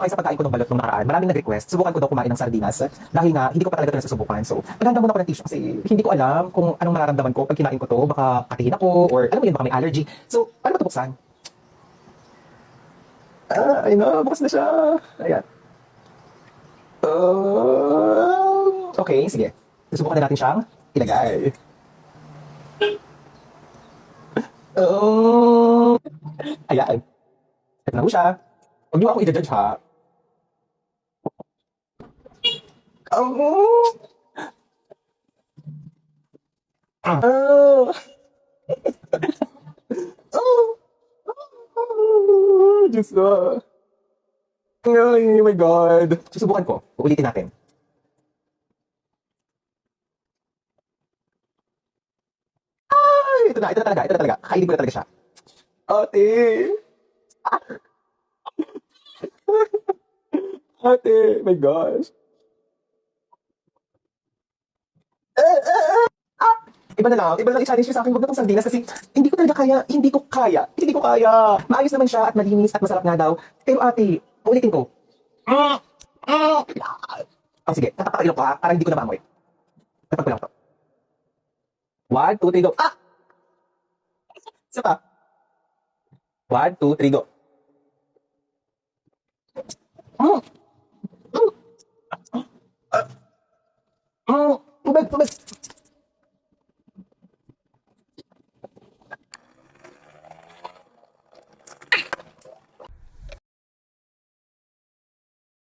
Okay, sa pagkain ko ng balot nung nakaraan, maraming nag-request. Subukan ko daw kumain ng sardinas. Dahil nga, hindi ko pa talaga ito nasusubukan. So, naghanda muna ako ng tissue kasi hindi ko alam kung anong mararamdaman ko pag kinain ko to. Baka katihin ako or alam mo yun, baka may allergy. So, paano ba ito buksan? Ayun na, bukas na siya. Ayan. Okay, sige. Susubukan na natin siyang ilagay. Ayan. Ito na po siya. Huwag niyo ako i-judge ha. Oh, oh, oh, Diyos ko. Ay, oh my God. Susubukan ko. Uulitin natin. Ay, ito na talaga, ito na talaga. Kakainin ko na talaga siya. Ate, ate, my gosh. Iba na lang i-challenge niyo sa akin, huwag na tong sardinas kasi hindi ko talaga kaya, hindi ko kaya. Maayos naman siya at malinis at masarap nga daw. Pero ate, ulitin ko. Oh, sige, tatak ilong ko ha, parang hindi ko na maamoy. Tapag ko lang to. 1, 2, 3, go. Isa pa. 1, 2, 3, go. Mm, mm, tubig.